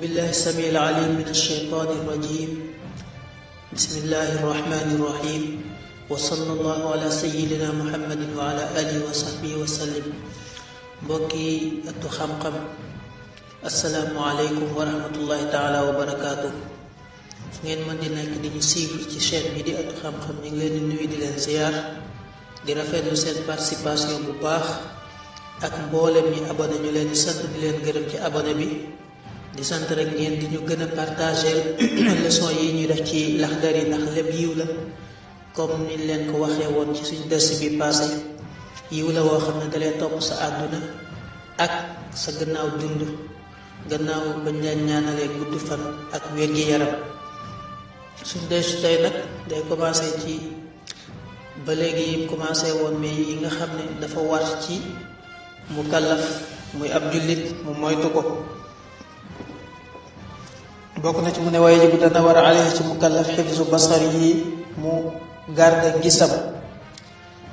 بالله السميع العليم من الشيطان الرجيم. بسم الله الرحمن الرحيم، وصلى الله على سيدنا محمد وعلى آله وصحبه وسلم. mbokki ëttu xam-xam, asalaamualeykum wa rahmatullahi taala wa barakaatu. fu ngeen mën di nekk di ñu suivre ci chaîne bi di ëttu xam-xam, ñu ngi leen di nuyu di leen ziar, di rafetlu seen participation bu baax ak mboolem ñi abonné. ñu leen di sant di leen gërëm ci abonné bi, di sant rek ngeen di ñu gën a partager leçon yi ñuy def ci Laxdari, ndax lépp yiw la comme ni leen ko waxee woon ci suñu ders bi passé. yiw la woo xam ne dalee topp sa àdduna ak sa gannaaw dund, gannaaw bañ leen ñaanalee gudd fan ak wér-gi-yaram. suñ deesu tey nag day commencé ci ba léegi yim commencé woon, mais yi nga xam ne dafa war ci mukallaf muy ab jullit mu moytu ko. bokk na ci mu ne waaye jibu dana war a alayhi ci mukallaf xifzu basari yi mu garde gisam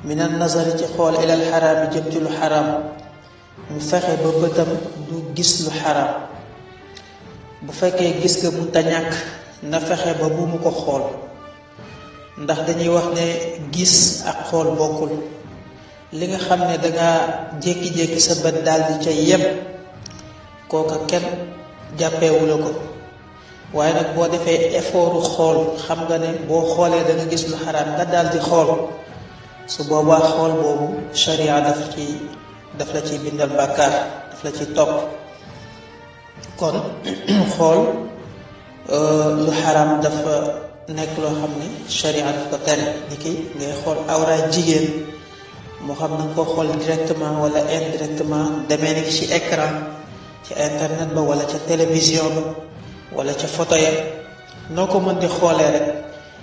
min an nazari ci xool ilal xaraam yi jëm ci lu xaraam, mu fexe ba bëtam du gis lu xaraam. bu fekkee gis nga munta ñàkk na fexe ba bu mu ko xool, ndax dañuy wax ne gis ak xool bokkul. li nga xam ne danga jékki-jékki sa bët daal di ca yem, kooka kenn jàppeewu la ko. waaye nag boo defee effortu xool, xam nga ne boo xoolee da nga gis lu xaraam nga daal di xool, su boobaa xool boobu sharia daf la ci bindal bàkkaar, daf la ci topp. kon xool lu xaraam dafa nekk loo xam ne sharia daf ko tere. ni ki ngay xool awraay jigéen, moo xam na nga ko xool directement wala indirectement, demee ni ci écran, ci internet ba wala ca télévision ba wala ca photo ya, noo ko mën di xoolee rek,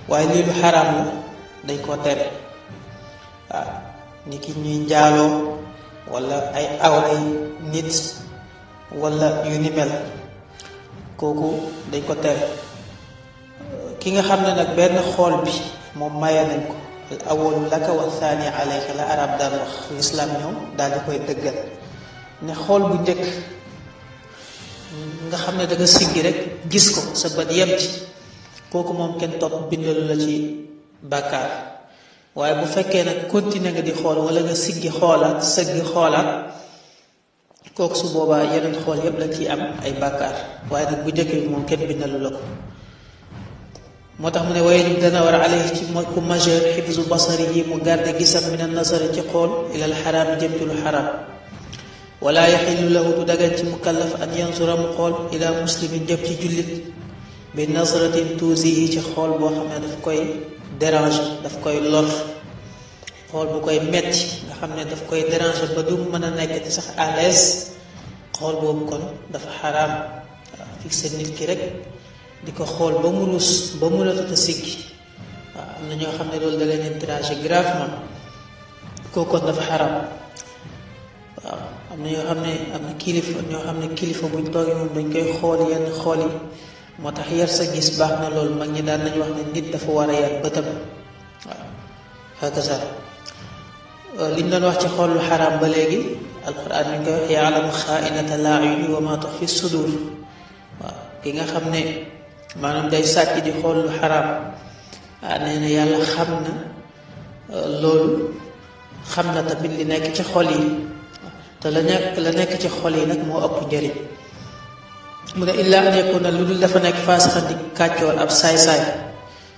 waaye lii lu xaraam la dañ koo tere. waaw ni ki ñuy njaaloo wala ay awray nit wala yu ni mel, kooku dañ ko tere. ki nga xam ne nag benn xool bi moom maye nañ ko, al awalu laka wa thani alayka la arab daan wax, lislaam ñëw daal di koy dëggal ne xool bu njëkk nga xam ne da nga siggi rek gis ko, sa bët yem ci, kooku moom kenn topp bindalu la ci bàkkaar. waaye bu fekkee nag continuer nga di xool wala nga siggi xoolaat sëggi xoolaat, kooku su boobaa yeneen xool yépp la ciy am ay bàkkaar. waaye nag bu njëkk bi moom kenn bindalu la ko. moo tax mu ne waaye ñu dana war a alayhi ci ku majeur xifzu basari yi mu garde gisam min an nasari ci xool ilal xaraam jëm ci lu xaraam. wala yaxilu lahu du dagan ci mukallaf an yansura mu xool ila muslimin jëm ci jullit bi nasratin tuusihi ci xool boo xam ne daf koy déranger, daf koy lor, xool bu koy metti nga xam ne daf koy déranger ba du mën a nekk ci sax à l'aise. xool boobu kon dafa xaraam. waaw fixé nit ki rek di ko xool ba mu ruus, ba mu mënatut a siggi. waaw am na ñoo xam ne loolu da leen déranger gravement, kooku kon dafa xaraam. waaw am na ñoo xam ne ñoo xam ne kilifa buñ toogee moom dañ koy xool yenn xool yi. moo tax yar sa gis baax na loolu. mag ñi daan nañ wax ne nit dafa war a yar bëtam. waaw hakaza liñ doon wax ci xool lu xaraam ba léegi, alquran mi ngi koy wax yaalamu xaainata laayuni wa ma tuxfi sudur. waaw ki nga xam ne maanaam day sàcc di xool lu xaraam, nee na yàlla xam na loolu, xam na tamit li nekk ci xol yi. te la nekk ci xol yi nag moo ëpp njëriñ. mu ne illa an yakuna lu dul dafa nekk faasixan di kàccoor, ab saay-saay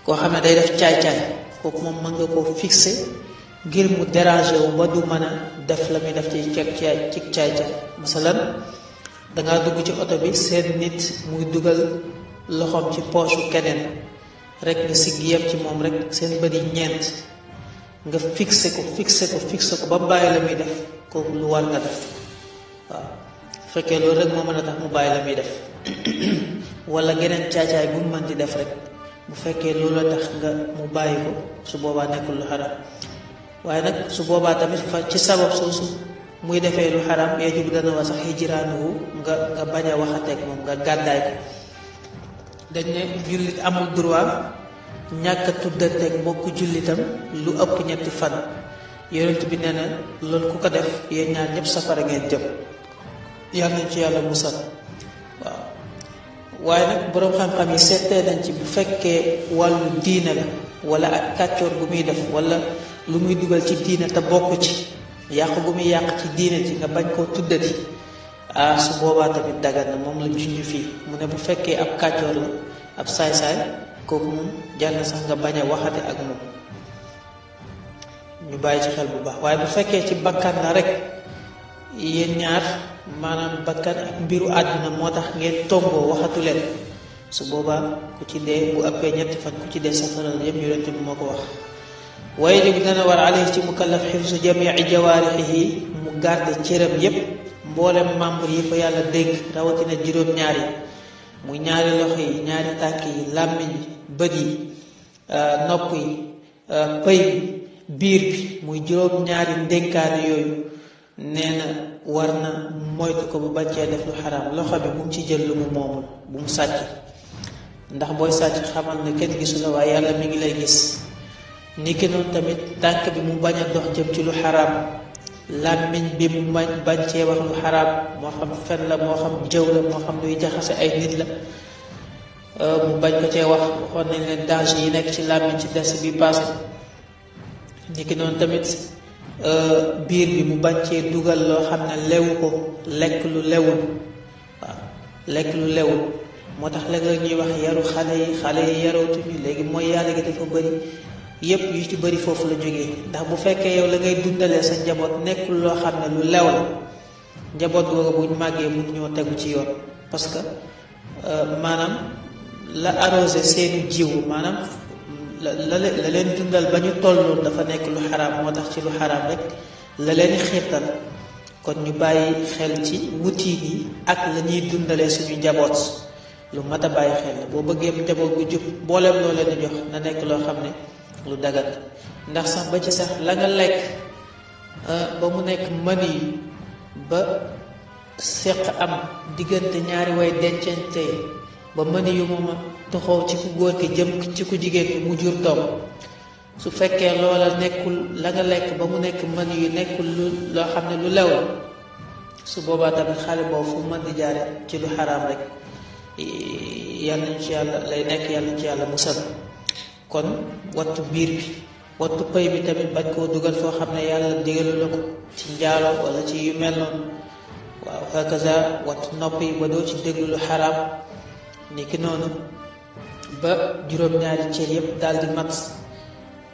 koo xam ne day def caay-caay, kooku moom mën nga koo fixé ngir mu déranger wu ba du mën a def la muy def ci caay-caay. masalan dangaa dugg ci oto bi seen nit muy dugal loxoom ci poche keneen rek, nga siggi yem ci moom rek, seen bët yi ñeent, nga fixé ko ba bàyyi la muy def, kooku lu war nga def. waaw fekkee loolu rek moo mën a tax mu bàyyi la muy def wala geneen caacaay bu mu mën di def rek, bu fekkee loolu la tax nga mu bàyyi ko, su boobaa nekkul lu xaraam. waaye nag su boobaa tamit fa ci sabab soosu muy defee lu xaraam, yajibu dana wa sax hijraanuhu nga bañ a waxateeg moom, nga gàddaay ko. dañ ne jullit amul droit ñàkk a tuddanteeg mbokku jullitam lu ëpp 3 fan. yonent bi nee na loolu ku ko def yéen ñaar ñëpp safara ngeen jëm. yàlla nañ ci yàlla musal. waaw waaye nag boroom xam-xam yi seetee nañ ci bu fekkee wàllu diine la wala ak kàccoor gu muy def wala lu muy dugal ci diine te bokk ci yàq gu muy yàq ci diine ci nga bañ koo tuddati su boobaa tamit dagan na moom la junj fii mu ne bu fekkee ab kàccoor la ab saay-saay kooku moom jar na sax nga bañ a waxate ak moom ñu bàyyi ci xel bu baax. waaye bu fekkee ci bakkan la rek yéen ñaar maanaam bakkan ak mbiru àdduna moo tax ngeen tomboo waxatu leen su boobaa ku ci dee bu ëppee ñetti fan ku ci dee safara la yëpp yonent bi moo ko wax. waaye léegi dana war alayhi ci mukallaf xifsu jamii jawaarihi mu garde cëram yépp mboolem membre yi ko yàlla dénk rawatina juróom-ñaar yi muy ñaari loxo yi ñaari tànk yi làmmiñ yi bët yi nopp yi pëy bi biir bi muy juróom-ñaari ndénkaane yooyu nee na war na moytu ko bu bañ cee def lu xaraam. loxo bi bu mu ci jël lu mu moomul, bu mu sàcc, ndax booy sàcc xamal ne kenn gisu la waaye yàlla mi ngi lay gis. ni ki noonu tamit tànk bi mu bañ a dox jëm ci lu xaraam, làmmiñ bi mu bañ cee wax lu xaraam, moo xam fen la, moo xam jëw la, moo xam luy jaxase ay nit la, mu bañ ko cee wax. waxoon nañ leen danger yi nekk ci làmmiñ ci des bi passé. ni ki noonu tamit biir bi mu bañ cee dugal loo xam ne lewu ko, lekk lu lewul. waaw lekk lu lewul moo tax léeg-léeg ñuy wax yaru xale yi yarootuñu léegi mooy yàlla gi dafa bëri. yépp yu ci bëri foofu la jógee, ndax bu fekkee yow la ngay dundalee sa njaboot nekkul loo xam ne lu lew la, njaboot googu buñ màggee mun ñoo tegu ci yoon. parce que maanaam la arrosé seeni jiw, maanaam la leen dundal ba ñu tolloon dafa nekk lu xaraam, moo tax ci lu xaraam rek la leen xiirtal. kon ñu bàyyi xel ci wutiin yi ak la ñuy dundalee suñu njaboot, lu mat a bàyyi xel la. boo bëggee njaboot gu jub mbooleem loo leen di jox na nekk loo xam ne lu dagat. ndax sax ba ci sax la nga lekk ba mu nekk mani yi ba seq am diggante ñaari way dencante ba mani yu mooma toxoo ci ku góor ki jëm ci ku jigéen ki mu jur doom, su fekkee loola nekkul la nga lekk ba mu nekk mani yu nekkul loo xam ne lu lew la, su boobaa tamit xale boobu fu mën di jaare ci lu xaraam rek yàlla ñu ci yàlla lay nekk, yàlla ñu ci yàlla musal. kon wattu biir bi, wattu pëy bi tamit bañ koo dugal foo xam ne yàlla digalu la ko, ci njaalo wala ci yu mel noonu. waaw hakaza wattu nopp yi ba doo ci déglu lu xaraam. ni ki noonu ba juróom-ñaari cër yépp daal di mat.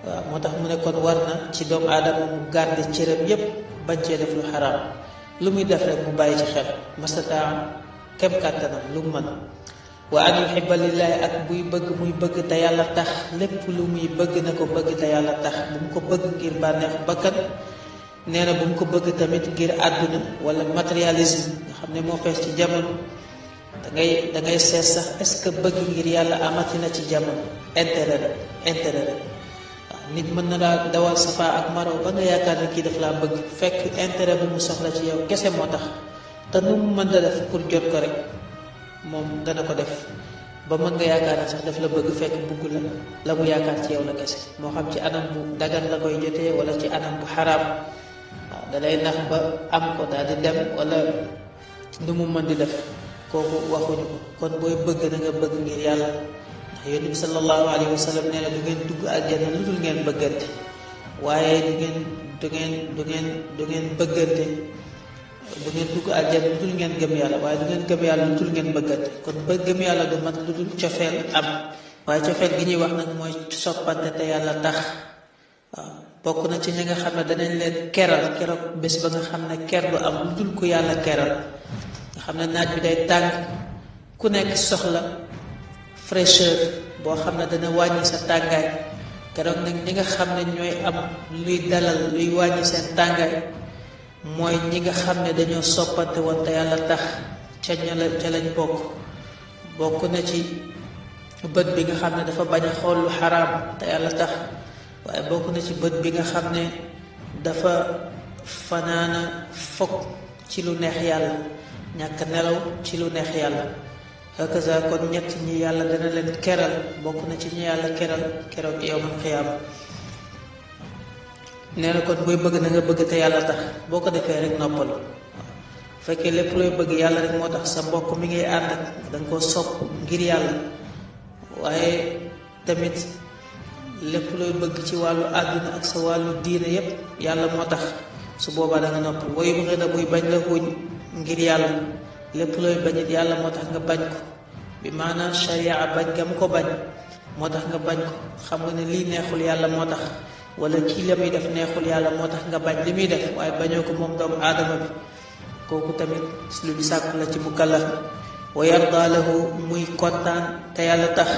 waaw moo tax mu ne kon war na ci doomu aadama mu garde cëram yépp bañ cee def lu xaraam. lu muy def rek mu bàyyi ci xel, mastataa kem kàttanam lu mu mën. wa an yuhibba lillaahi ak buy bëgg muy bëgg te yàlla tax, lépp lu muy bëgg na ko bëgg te yàlla tax. bu mu ko bëgg ngir bànneexu bakkan, nee na bu mu ko bëgg tamit ngir àdduna wala matérialisme nga xam ne moo fees ci jamono. da ngay seet sax est-ce que bëgg ngir yàlla amati na ci jamono. intérêt rek waaw nit mën na laa dawal safa ak maro ba nga yaakaar ne kii daf laa bëgg, fekk intérêt bu mu soxla ci yow kese moo tax. te nu mu mën da def pour jot ko rek moom dana ko def, ba mën nga yaakaar ne sax daf la bëgg fekk bugg la mu yaakaar ci yow la kese, moo xam ci anam bu dagan la koy jotee wala ci anam bu xaraam. waaw da lay nax ba am ko daal di dem, wala nu mu mën di def, kooku waxuñu ko. kon booy bëgg na nga bëgg ngir yàlla, ndax yonent bi sallallahu alayhi wa sallam nee na du ngeen dugg aljanna lu dul ngeen bëggante. waaye du ngeen bëggante, du ngeen dugg aljanna lu dul ngeen gëm yàlla, waaye du ngeen gëm yàlla lu dul ngeen bëggante. kon ba gëm yàlla du mat lu dul cofeel am, waaye cofeel gi ñuy wax nag mooy soppante te yàlla tax. waaw bokk na ci ñi nga xam ne danañ leen keral keroog bés ba nga xam ne ker du am lu dul ku yàlla keral. nga xam ne naaj bi day tàng, ku nekk soxla fraîcheur boo xam ne dana wàññi sa tàngaay. keroog nag ñi nga xam ne ñooy am luy dalal luy wàññi seen tàngaay mooy ñi nga xam ne dañoo soppante woon te yàlla tax, ca lañ bokk na ci bët bi nga xam ne dafa bañ a xool lu xaraam te yàlla tax, waaye bokk na ci bët bi nga xam ne dafa fanaana fokk ci lu neex yàlla, ñàkk nelaw ci lu neex yàlla. hakaza kon ñett ñi yàlla dana leen keral, bokk na ci ñi yàlla keral keroog yawmal qiyaama. nee na kon booy bëgg na nga bëgg te yàlla tax, boo ko defee rek noppalu. fekkee lépp looy bëgg yàlla rek moo tax sa mbokk mi ngay ànd ak danga ko sopp ngir yàlla waaye tamit lépp looy bëgg ci wàllu àdduna ak sa wàllu diine yépp yàlla moo tax su boobaa da nga noppi wayu bu nga buy bañ la xuuñ ngir yàlla lépp looy bañit yàlla moo tax nga bañ ko bi maanaam sharia bañ nga mu ko bañ moo tax nga bañ ko xam nga ne lii neexul yàlla moo tax wala kii la muy def neexul yàlla moo tax nga bañ li muy def waaye bañoo ko moom doomu aadama bi kooku tamit lu ñu sàkku la ci mukallaf wa yarda lahu muy kontaan te yàlla tax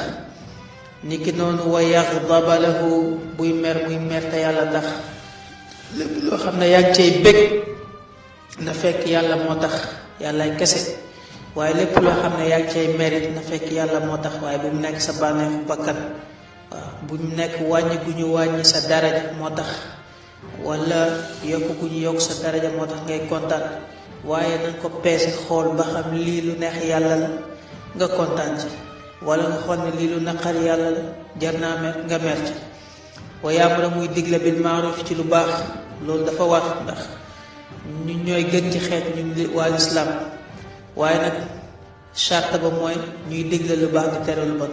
niki noonu wa yaxdaba lahu buy mer muy mer te yàlla tax lépp loo xam ne yaa ngi cay bég na fekk yàlla moo tax yàllaay kese waaye lépp loo xam ne yaa ngi cay merit na fekk yàlla moo tax waaye bu mu nekk sa bànneexu bakkan waaw bu mu nekk wàññi gu ñu wàññi sa daraja moo tax wala yokk gu ñu yokk sa daraja moo tax ngay kontaan waaye nañ ko peese xool ba xam lii lu neex yàlla la nga kontaan ci wala nga xool ne lii lu naqar yàlla la jar naa mer nga mer ci wa yaamura muy digle bil maaruf ci lu baax loolu dafa war ndax ñu ñooy gën ci xeet ñun waa lislaam waaye nag charte ba mooy ñuy digle lu baax di tere lu bon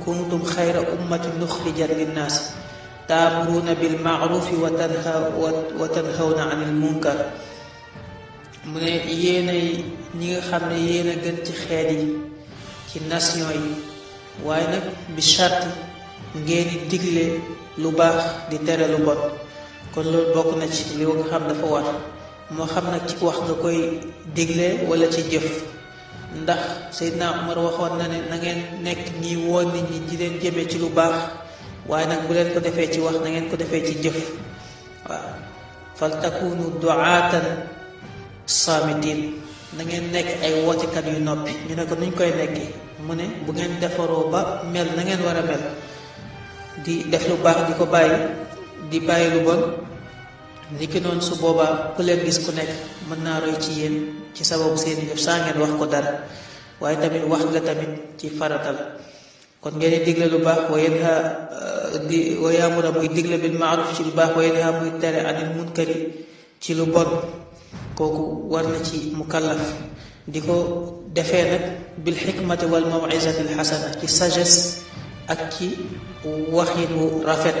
kuntum xayra ummatin nuxrijat linnaasi taamuruuna bil maarufi wa tanhawna anil munkar mu ne yéenay ñi nga xam ne yéen a gën ci xeet yi ci nation yi waaye nag bi charte ngeen di digle lu baax di tere lu bon kon loolu bokk na ci li nga xam dafa war moo xam nag ci wax nga koy digle wala ci jëf ndax Seydina Umar waxoon na ne na ngeen nekk ñi woo nit ñi di leen jëmee ci lu baax waaye nag bu leen ko defee ci wax na ngeen ko defee ci jëf waaw fal takunu du'aatan saamitiin na ngeen nekk ay wootekat yu noppi ñu ne ko nuñ koy nekkee mu ne bu ngeen defaroo ba mel na ngeen war a mel di def lu baax di ko bàyyi di bàyyi lu bon niki noonu su boobaa ku leen gis ku nekk mën naa roy ci yéen ci sababu seeni jëf saa ngeen wax ko dara waaye tamit wax nga tamit ci faratal kon ngeen di digle lu baax wa yaamura muy digle bil maaruf ci lu baax wa yanha muy tere anil munkari ci lu bon kooku war na ci mukallaf di ko defee nag bil xikmati wal mawizati al xasana ci sagesse ak ci waxin wu rafet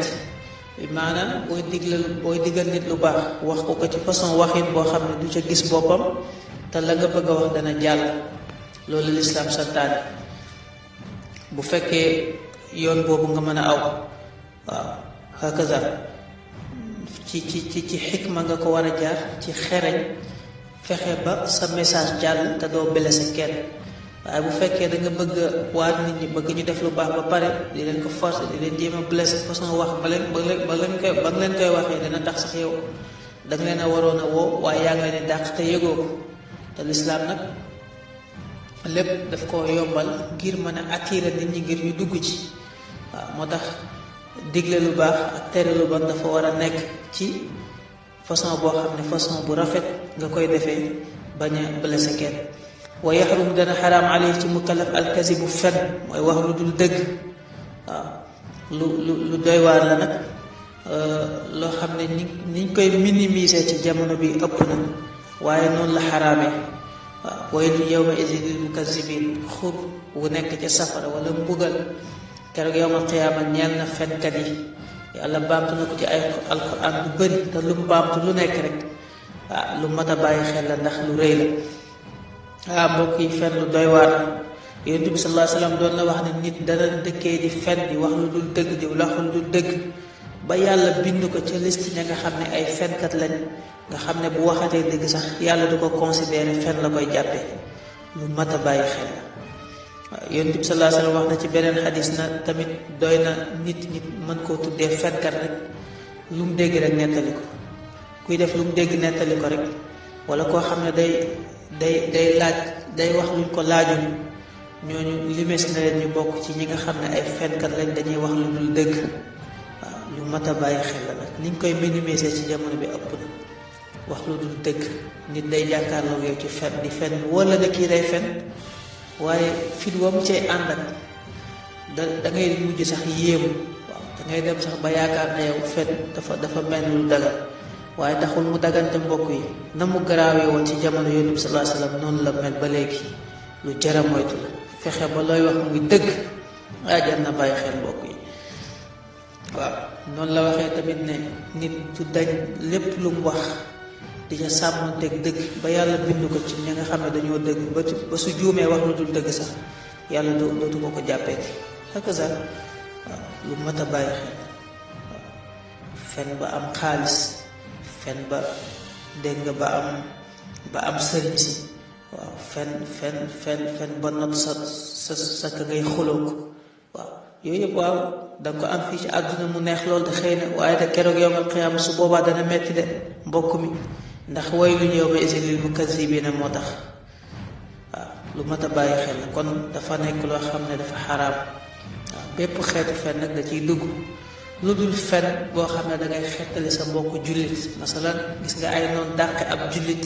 maanaam booy diggal nit lu baax wax ko ci façon waxin boo xam ne du ca gis boppam te la nga bëgg a wax dana jàll loolu lislaam santaane bu fekkee yoon boobu nga mën a aw waaw hakaza ci xikma nga ko war a jaar ci xereñ fexe ba sa message jàll te doo blessé kenn waaye bu fekkee da nga bëgg waat nit ñi bëgg ñu def lu baax ba pare di leen ko forcer di leen jéem a blessé façon wax ba nga leen koy waxee dana tax sax yow da nga leen a waroon a woo waaye yaa nga leen dàq te yëgoo ko te lislaam nag lépp daf ko yombal ngir mën a attirer nit ñi ngir ñu dugg ci waaw moo tax digle lu baax ak tere lu bon dafa war a nekk ci façon boo xam ne façon bu rafet nga koy defee bañ a blessé kenn wa yaxrum dana xaraam alayhi ci mukallaf alkasibu fen mooy wax lu dul dëgg waaw lu doy waar la nag loo xam ne niñ koy minimiser ci jamono bi ëpp na waaye noonu la xaraamee waaw waylun yawma izin lil mukazzibin xur wu nekk ca safara wala mbugal keroog yawmal qiyaama ñeel na fenkat yi yàlla baamtu na ko ci ay alquran lu bëri te lu mu baamtu lu nekk rek waaw lu mat a bàyyi xel la ndax lu rëy la mbokk yi fen lu doy waar la Yonent bi sallallahu alayhi wa sallam doon na wax ne nit dana dëkkee di fen di wax lu dul dëgg di wax lu dul dëgg ba yàlla bind ko ca liste ña nga xam ne ay fenkat lañ nga xam ne bu waxatee dëgg sax yàlla du ko considéré fen la koy jàppe lu mat a bàyyi xel la waaw Yonent bi sallallahu alayhi wa sallam wax na ci beneen xadis na tamit doy na nit mën koo tuddee fenkat rek lu mu dégg rek nettali ko kuy def lu mu dégg nettali ko rek wala koo xam ne day laaj day wax luñ ko laajul ñooñu limees na leen ñu bokk ci ñi nga xam ne ay fenkat lañ dañuy wax lu dul dëgg waaw lu mat a bàyyi xel la nag niñ koy minimiser ci jamono bi ëpp na wax lu dul dëgg nit day jàkkaarloo yow ci fen di fen wala ne kii day fen waaye fit wam cay ànd ak da ngay mujj sax yéemu waaw da ngay dem sax ba yaakaar na yow fen dafa mel lu dagal waaye taxul mu dagante mbokk yi na mu garaawee woon ci jamono yonent bi sallallahu alayhi wasallam noonu la mel ba léegi lu jara moytu la fexe ba looy wax muy dëgg jar na bàyyi xel mbokk yi waaw noonu la waxee tamit ne nit du dañ lépp lu mu wax di ca sàmmanteeg dëgg ba yàlla bindu ko ci ñi nga xam ne dañoo dëgg ba su juumee wax lu dul dëgg sax yàlla dootu ko jàppeeti hakaza waaw lu mat a bàyyi xel waaw fen ba am xaalis fen ba dégg nga ba am sëriñ si waaw fen ba not sa ka ngay xuloo ko waaw yooyu yëpp waaw danga ko am fii ci àdduna mu neex loolu de xëy na waaye de keroog yawmal qiyaama su boobaa dana metti de mbokk mi ndax waylun yawma izin lil mukazzibiina moo tax waaw lu mat a bàyyi xel la kon dafa nekk loo xam ne dafa xaraam waaw bépp xeetu fen nag da ciy dugg lu dul fen boo xam ne dangay xettali sa mbokk jullit masalan gis nga ay noon dàqe ab jullit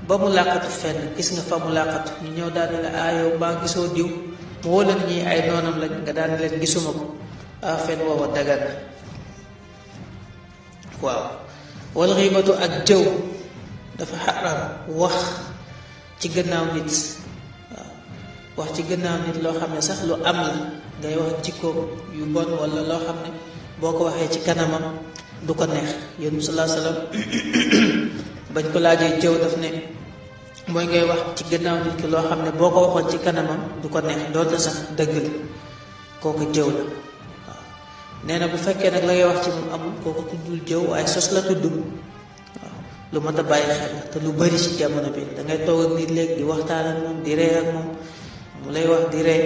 ba mu làqatu fenn gis nga fa mu làqatu ñu ñëw daal la yow baa gisoo diw mu wóola ñii ay noonam lañ nga daan leen gisuma ko fen woowa dagan na waaw wal xiibatu ak jëw dafa xaram wax ci gannaaw nit waaw wax ci gannaaw nit loo xam ne sax lu am la ngay wax jikko yu bon wala loo xam ne boo ko waxee ci kanamam du ko neex yéen sallallahu alayhi wasallam bañ ko laajee jëw daf ne mooy ngay wax ci gannaaw nit ki loo xam ne boo ko waxoon ci kanamam du ko neex doonte sax dëgg la kooku jëw la waaw nee na bu fekkee nag la ngay wax ci moom amul kooku tuddul jëw waaye sos la tudd waaw lu mat a bàyyi xel te lu bari ci jamono bi dangay toog ak nit léegi di waxtaan ak moom di ree ak moom mu lay wax di ree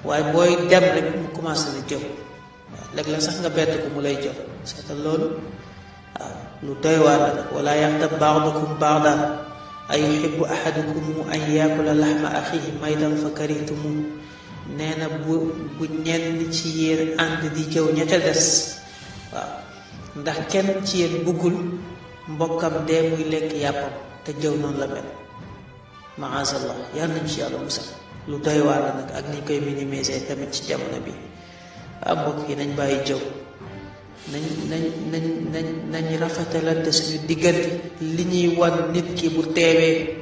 waaye booy dem rek mu commencé la jëw waaw léeg-léeg sax nga bett ko mu lay jëw seetal loolu waaw lu doy waar la nag wala yaxtab ba'dukum ba'dan ayuhibbu ahadukum an yaakula laxma axiihi maytan fa karihtumu nee na bu ñenn ci yéen ànd di jëw ña ca des waaw ndax kenn ci yéen bëggul mbokkam dee muy lekk yàppam te jëw noonu la mel maazallah yàlla nañ ci yàlla musal lu doy waar la nag ak niñ koy minimiser tamit ci jamono bi waaw mbokk yi nañ bàyyi jëw nañ rafetalante suñu diggante li ñuy wan nit ki bu teewee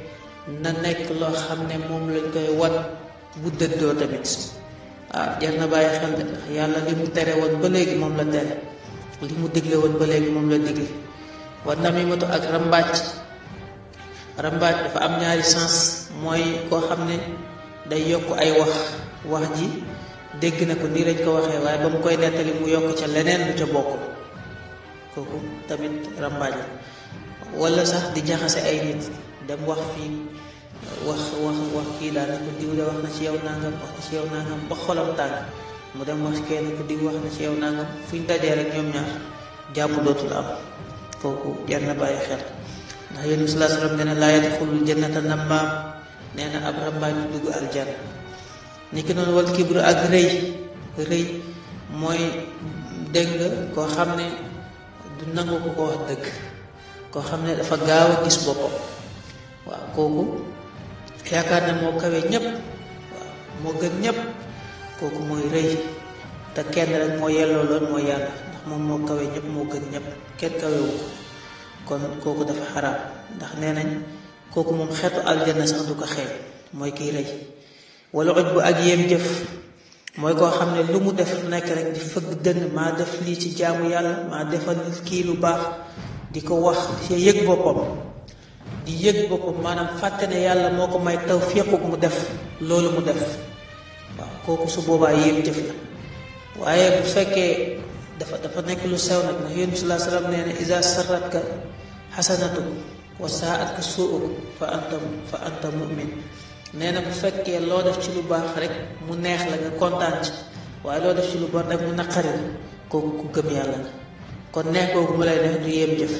na nekk loo xam ne moom lañ koy wan bu dëddoo tamit waaw jar na bàyyi xel de ndax yàlla li mu tere woon ba léegi moom la tere li mu digle woon ba léegi moom la digle war namimatu ak rambaaj dafa am ñaari sens mooy koo xam ne day yokk ay wax ji dégg na ko nii lañ ko waxee waaye ba mu koy nettali mu yokk ca leneen lu ca bokk kooku tamit rambaaj la wala sax di jaxase ay nit dem wax fii wax kii daal ne ko diw de wax na ci yow nangam wax na ci yow nangam ba xolam tàng mu dem wax kenn ko diw wax na ci yow nangam fu ñu dajee rek ñoom ñaar jàpp dootul am kooku jar na bàyyi xel ndax yéen sallallahu alayhi wasallam nee na laa yadxulul jannata nammaam nee na ab rambaaj du dugg aljanna ni ki noonu wal kibru ak rëy mooy dégg nga koo xam ne du nangu ko ko wax dëgg koo xam ne dafa gaaw a gis boppam waaw kooku yaakaar ne moo kawe ñépp waaw moo gën ñépp kooku mooy rëy te kenn rek moo yelloo lool mooy yàlla ndax moom moo kawe ñépp moo gën ñépp kenn kawewu ko kon kooku dafa xaraam ndax nee nañ kooku moom xeetu aljanna sax du ko xeeñ mooy kiy rëy wala oj bu ak yéem jëf mooy koo xam ne lu mu def nekk rek di fëgg dënn maa def lii ci jaamu yàlla maa defal kii lu baax di ko wax di yëg boppam maanaam fàtte ne yàlla moo ko may tawfiiqu mu def loolu mu def waaw kooku su boobaa yéem jëf la waaye bu fekkee dafa nekk lu sew nag ndax yonent bi sallallahu alayhi wasallam nee na iza sarratka xasanatu wa sa'atka su'uk fa anta mu'min nee na bu fekkee loo def ci lu baax rek mu neex la nga kontaan ci waaye loo def ci lu bon rek mu naqari la kooku ku gëm yàlla la kon neex kooku mu lay def du yéem jëf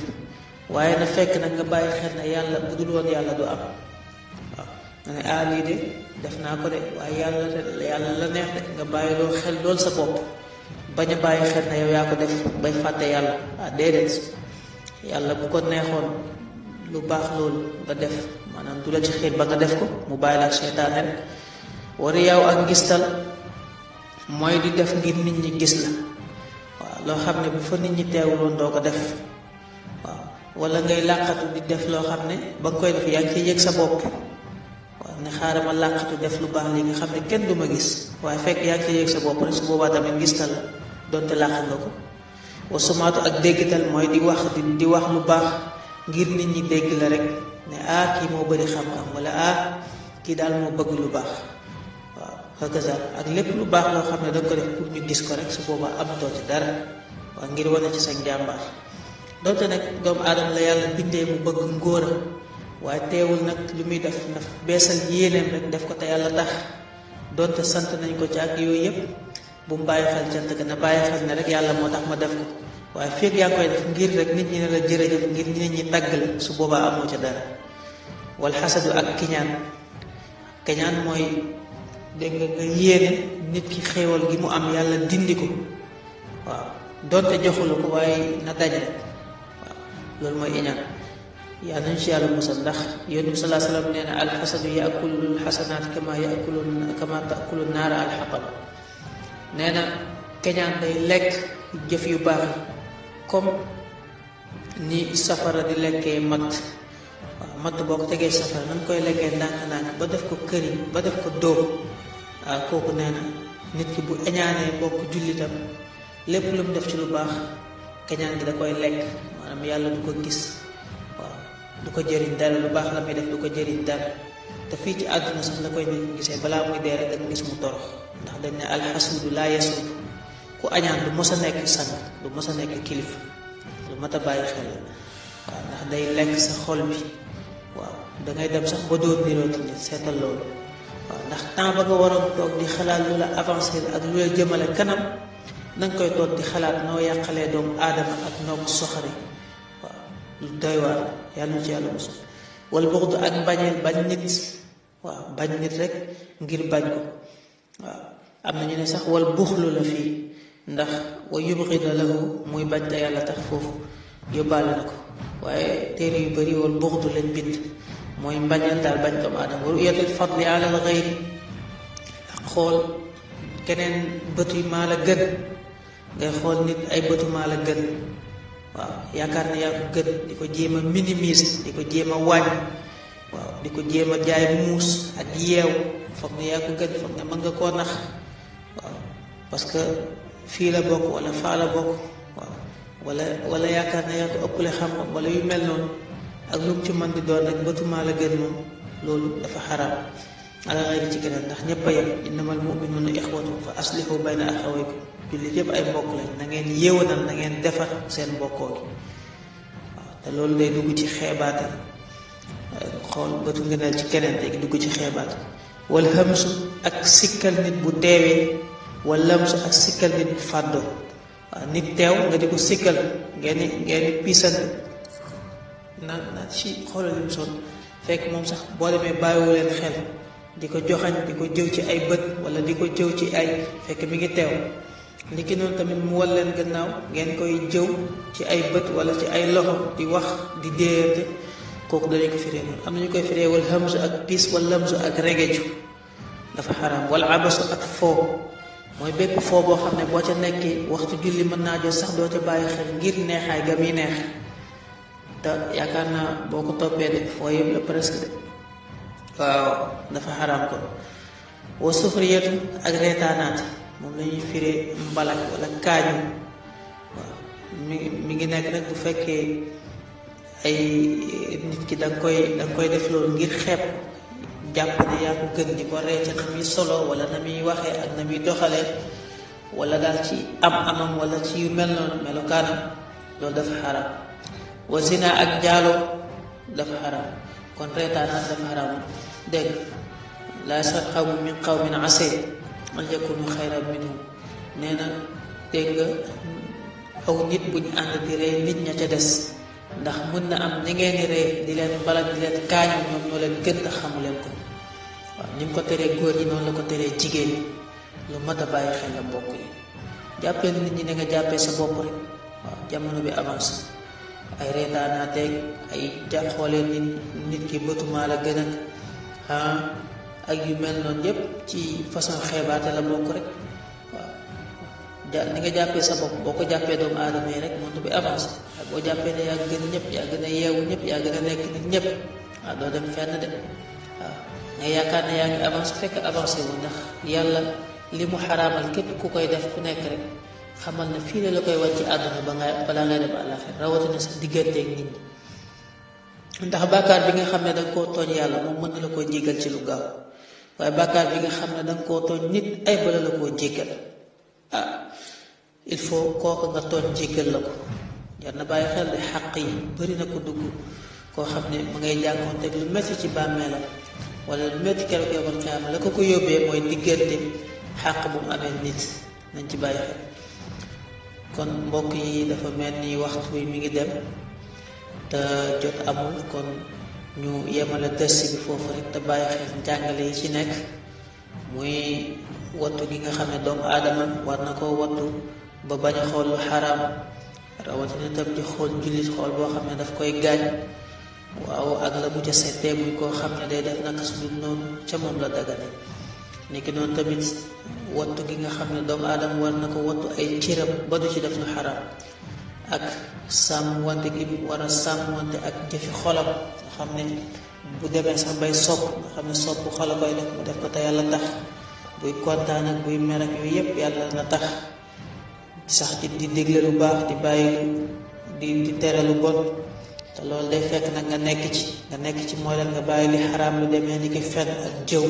waaye na fekk nag nga bàyyi xel ne yàlla bu dul woon yàlla du am waaw nga ne lii de def naa ko de waaye yàlla la neex de nga bàyyi loo xel lool sa bopp bañ a bàyyi xel ne yow yaa ko def bay fàtte yàlla déedéet yàlla bu ko neexoon lu baax loolu nga def maanaam du la ci xiir ba nga def ko mu bàyyi la ak seytaane rek wari yow ak ngistal mooy di def ngir nit ñi gis la waaw loo xam ne bu fa nit ñi teewuloon doo ko def waaw wala ngay làqatu di def loo xam ne ba nga koy def yaa ngi ciy yëg sa bopp waaw ne xaaral ma làqatu def lu baax li nga xam ne kenn du ma gis waaye fekk yaa ngi ciy yëg sa bopp rek su boobaa tamit ngistal la donte làq nga ko. wa sumaatu ak déggtal mooy di wax lu baax ngir nit ñi dégg la rek ne kii moo bëri xam-xam wala kii daal moo bëgg lu baax waaw hakaza ak lépp lu baax loo xam ne danga ko def pour ñu gis ko rek su boobaa amatoo ci dara waaw ngir wane ci sa njàmbaar donte nag doomu aadama la yàlla bindee mu bëgg ngóora waaye teewul nag lu muy def na beesal yéeneem rek def ko te yàlla tax donte sant nañ ko ci ak yooyu yëpp bu mu bàyyi xel cant ga na bàyyi xel ne rek yàlla moo tax ma def ko waaye fekk yaa koy def ngir rek nit ñi ne la jërëjëf ngir nit ñi tàgg la su boobaa amoo ca dara. wal xasadu ak kiñaan mooy dégg nga yéene nit ki xéewal gi mu am yàlla dindi ko waaw donte joxula ko waaye na daj rek waaw loolu mooy iñaan yàlla nañu ci yàlla musal ndax yonent bi salaa salaam nee na alxasadu yaakulu alxasanaat kama taakulu naara alxatab nee na keñaan day lekk jëf yu baax yi comme ni safara di lekkee matt waaw matt boo ko tegee safara nan koy lekkee ndànk-ndànk ba def ko këriñ ba def ko dóom waaw kooku nee na nit ki bu eñaanee bokk jullitam lépp lu mu def ci lu baax keñaan gi da koy lekk maanaam yàlla du ko gis waaw du ko jëriñ dara lu baax la muy def du ko jëriñ dara te fii ci àdduna sax la koy nit gisee balaa muy dee rek da nga gis mu torox ndax dañ ne alxasuudu laa yasuud ku añaan du mos a nekk sang du mos a nekk kilifa lu mat a bàyyi xel la waaw ndax day lekk sa xol bi waaw dangay dem sax ba dóor nirooti nit seetal loolu waaw ndax temps ba nga waroon toog di xalaat lu la avancé ak lu la jëmale kanam danga koy toog di xalaat noo yàqalee doomu aadama ak noo ko soxare waaw lu doy waar yàlla na ci yàlla mosul wala buxdu ak bañeel bañ nit waaw bañ nit rek ngir bañ ko waaw am na ñu ne sax wal buxlu la fii ndax wa yubxida lahu muy bañ te yàlla tax foofu yóbbaale na ko waaye téere yu bëri wal buxdu lañ bind mooy mbañeel daal bañ doomu aadama wa ruyatul fadli ala al xayri ak xool keneen bëtu maa la gën ngay xool nit ay bëtu maa la gën waaw yaakaar ne yaa ko gën di ko jéem a minimiser di ko jéem a wàññi waaw di ko jéem a jaay muus ak yeew foog ne yaa ko gën foog ne mën nga koo nax waaw parce que fii la bokk wala faa la bokk waaw wala yaakaar ne yaa ko ëppale xam-xam wala yu mel noonu ak lu mu ci mën di doon rek bëtu maa la gën moom loolu dafa xaraam ala xayri ci keneen ndax ñëpp a yem innamal mu'minuuna ixwatun fa aslihu bayna axawaykum jullit yëpp ay mbokk lañ na ngeen yéewanal na ngeen defar seen mbokkoo gi waaw te loolu day dugg ci xeebaate xool bëtu ngëneel ci keneen léegi dugg ci xeebaate wal hamsu ak sikkal nit bu teewee wal lamsu ak sikkal nit bu fàddoo waaw nit teew nga di ko sikkal ngeen piisante na ci xoolal lim son fekk moom sax boo demee bàyyiwu leen xel di ko joxañ di ko jëw ci ay bët wala di ko jëw ci ay fekk mi ngi teew li ki noonu tamit mu wal leen gannaaw ngeen koy jëw ci ay bët wala ci ay loxo di wax di déeyante kooku dañu ko firee noonu am na ñu koy firee wal hamsu ak piis wal lamsu ak regeju dafa xaraam wala abasu ak foo mooy bépp foo boo xam ne boo ca nekkee waxtu julli mën naa jot sax doo ca bàyyi xel ngir neexaay ga muy neex te yaakaar naa boo ko toppee de foo yëpp la presque de waaw dafa xaraam ko wa sufriyatu ak reetaanaate moom la ñuy firee mbalak wala kaañu waaw mi ngi nekk rek bu fekkee ay nit ki danga koy def loolu ngir xeeb jàpp ne yaa ko gën di ko ree ca na muy solo wala na muy waxee ak na muy doxalee wala daal ci amam wala ci yu mel noonu melokaanam loolu dafa xaraam wa zina ak njaaloo dafa xaraam kon reetaanaat dafa xaraam dégg laa yasxar qawmun min qawmin asaa an yakunu xayran minhum nee na dégg nga aw nit buñ ànd di rey nit ña ca des ndax mën na am ni ngeen di rey di leen balak di leen kaañu ñoom ñoo leen gën a xamu leen ko waaw ni mu ko teree góor yi noonu la ko teree jigéen ñi lu mat a bàyyi xel la mbokk yi jàppee nit ñi ne nga jàppee sa bopp rek waaw jamono bi avance ay reetaanaateeg ay xoolee nit ki bëtumaa la gën ak yu mel noonu yépp ci façon xeebaate la bokk rek waaw ni nga jàppee sa bopp boo ko jàppee doomu aadama yi rek monde bi avance boo jàppee ne yaa gën ñëpp yaa gën a yeewu ñëpp yaa gën a nekk nit ñëpp waaw doo dem fenn de waaw nga yaakaar ne yaa ngi avancé fekk avancé wu ndax yàlla li mu xaraamal képp ku koy def ku nekk rek xamal na fii la koy wàcc ci àdduna balaa ngay dem àllaaxira rawatina sa digganteeg nit ñi ndax bàkkaar bi nga xam ne danga koo tooñ yàlla moom mën na la koo jéggal ci lu gaaw waaye bàkkaar bi nga xam ne danga koo tooñ nit ay bala la koo jéggal il faut kooku nga tooñ jéggal la ko jar na bàyyi xel de xàq yi bari na ko dugg koo xam ne ma ngay jànkoonteeg lu metti ci bàmmeelam wala lu metti keroog yow xiyaama la ko ko yóbbee mooy diggante xàq bu mu amee nit nañ ci bàyyi xel kon mbokk yi dafa mel ni waxtu wi mi ngi dem te jot amul kon ñu yemale dërs bi foofu rek te bàyyi xel njàngale yi ci nekk muy wattu gi nga xam ne doomu aadama war na koo wattu ba bañ a xool lu xaraam rawatina tam di xool jullit xool boo xam ne daf koy gaañ waaw ak la mu ca seetee muy koo xam ne day def naka su dul noonu ca moom la dagane nekki noonu tamit wattu gi nga xam ne doomu aadama war na ko wattu ay cëram ba du ci def lu xaraam ak sàmm wante gi war a sàmm wante ak jëfi xolam nga xam ne bu demee sax bay sopp nga xam ne sopp xola koy def mu def ko te yàlla tax buy kontaan ak buy mer ak yooyu yépp yàlla na tax sax di dégle lu baax di bàyyi di tere lu bon te loolu day fekk nag nga nekk ci mooy leen nga bàyyi li xaraam lu demee ni ki fen ak jëw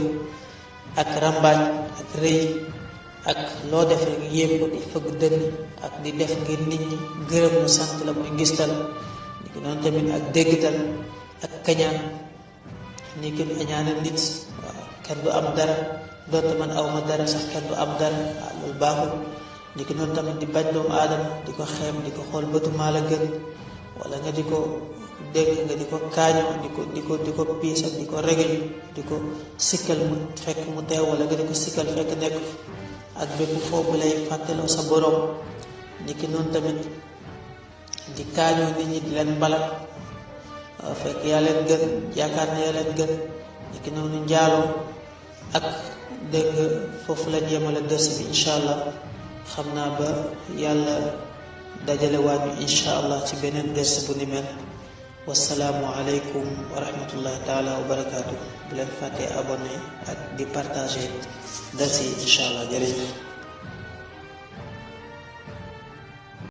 ak rambaaj ak rëy ak loo def rek yépp di fëgg dënn ak di def ngir nit ñi gërëm mu sant la muy ngistal ni ki noonu tamit ak déggtal ak kañaan ni ki añaane nit waaw kenn du am dara doonte man awma dara sax kenn du am dara waaw loolu baaxul ni ki noonu tamit di bañ doomu aadama di ko xeeb di ko xool bëtu maa la gën wala nga di ko dégg nga di ko kaañoo di ko piis ak di ko regelu di ko sikkal mu fekk mu teew wala nga di ko sikkal fekk nekk ak bépp foofu lay fàtteloo sa borom ni ki noonu tamit di kaañoo nit ñi di leen mbalak fekk yaa leen gën yaakaar na yaa leen gën ni ki noonu njaaloo ak dégg nga foofu lañ yemale dërs bi incha allah xam naa ba yàlla dajale waat ñu incha allah ci beneen dërs bu ni mel wasalaamu aleykum wa rahmatullahi taala wa barakaatu bu leen fàttee abonné ak di partager dërs yi incha allah jërëjëf